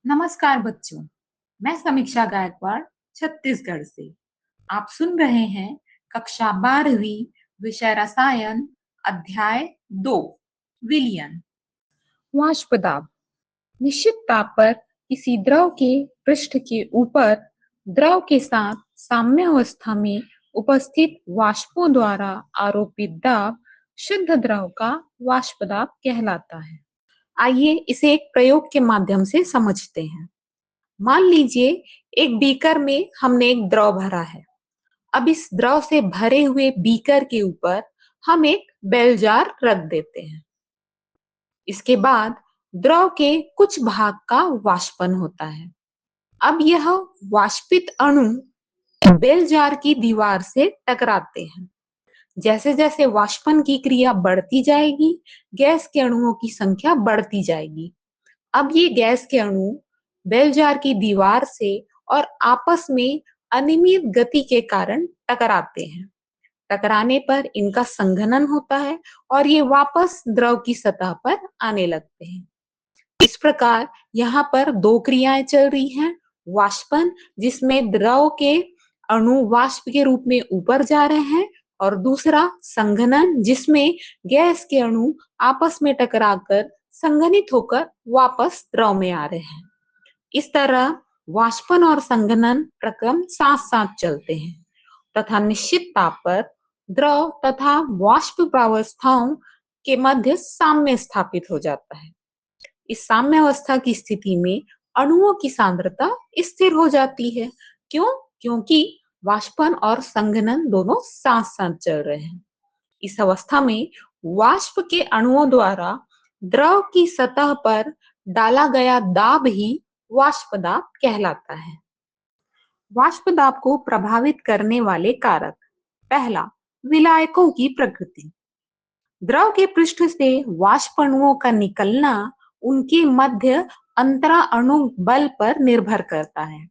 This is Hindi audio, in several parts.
नमस्कार बच्चों, मैं समीक्षा गायकवाड़ छत्तीसगढ़ से। आप सुन रहे हैं कक्षा 12वीं विषय रसायन अध्याय 2 विलयन। वाष्प दाब निश्चित ताप पर किसी द्रव के पृष्ठ के ऊपर द्रव के साथ साम्यावस्था में उपस्थित वाष्पों द्वारा आरोपित दाब शुद्ध द्रव का वाष्प दाब कहलाता है। आइए इसे एक प्रयोग के माध्यम से समझते हैं। मान लीजिए एक बीकर में हमने एक द्रव भरा है। अब इस द्रव से भरे हुए बीकर के ऊपर हम एक बेल जार रख देते हैं। इसके बाद द्रव के कुछ भाग का वाष्पन होता है। अब यह वाष्पित अणु बेल जार की दीवार से टकराते हैं। जैसे जैसे वाष्पन की क्रिया बढ़ती जाएगी, गैस के अणुओं की संख्या बढ़ती जाएगी। अब ये गैस के अणु बेल जार की दीवार से और आपस में अनियमित गति के कारण टकराते हैं। टकराने पर इनका संघनन होता है और ये वापस द्रव की सतह पर आने लगते हैं। इस प्रकार यहाँ पर दो क्रियाएं चल रही हैं। वाष्पन, जिसमें द्रव के अणु वाष्प के रूप में ऊपर जा रहे हैं, और दूसरा संघनन, जिसमें गैस के अणु आपस में टकराकर संघनित होकर वापस द्रव में आ रहे हैं। इस तरह वाष्पन और संघनन प्रक्रम साथ साथ चलते हैं तथा निश्चित ताप पर द्रव तथा वाष्प प्रावस्थाओं के मध्य साम्य स्थापित हो जाता है। इस साम्य अवस्था की स्थिति में अणुओं की सांद्रता स्थिर हो जाती है। क्यों? क्योंकि वाष्पन और संघनन दोनों साथ साथ चल रहे हैं। इस अवस्था में वाष्प के अणुओं द्वारा द्रव की सतह पर डाला गया दाब ही वाष्प दाब कहलाता है। वाष्प दाब को प्रभावित करने वाले कारक। पहला, विलायकों की प्रकृति। द्रव के पृष्ठ से वाष्प अणुओं का निकलना उनके मध्य अंतरा अणु बल पर निर्भर करता है।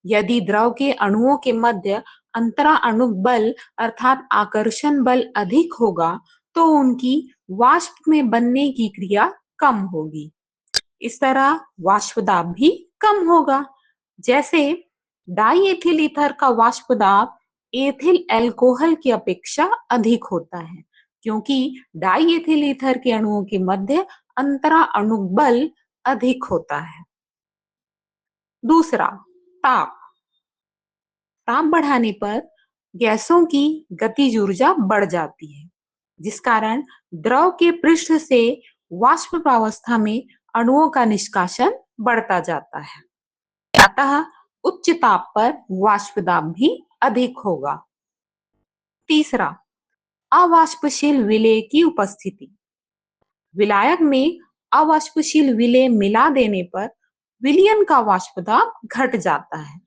यदि द्रव के अणुओं के मध्य अंतरा अणु बल अर्थात आकर्षण बल अधिक होगा तो उनकी वाष्प में बनने की क्रिया कम होगी। इस तरह वाष्प दाब भी कम होगा। जैसे डाई एथिल ईथर का वाष्प दाब एथिल अल्कोहल की अपेक्षा अधिक होता है, क्योंकि डाई एथिल ईथर के अणुओं के मध्य अंतरा अणु बल अधिक होता है। दूसरा, ताप। ताप बढ़ाने पर गैसों की गतिज ऊर्जा बढ़ जाती है, जिस कारण द्रव के पृष्ठ से वाष्प प्रावस्था में अणुओं का निष्कासन बढ़ता जाता है। अतः उच्च ताप पर वाष्प दाब भी अधिक होगा। तीसरा, अवाष्पशील विलेय की उपस्थिति। विलायक में अवाष्पशील विलेय मिला देने पर विलयन का वाष्प दाब घट जाता है,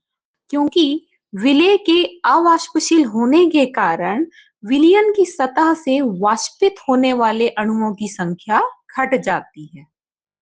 क्योंकि विलेय के अवाष्पशील होने के कारण विलयन की सतह से वाष्पित होने वाले अणुओं की संख्या घट जाती है।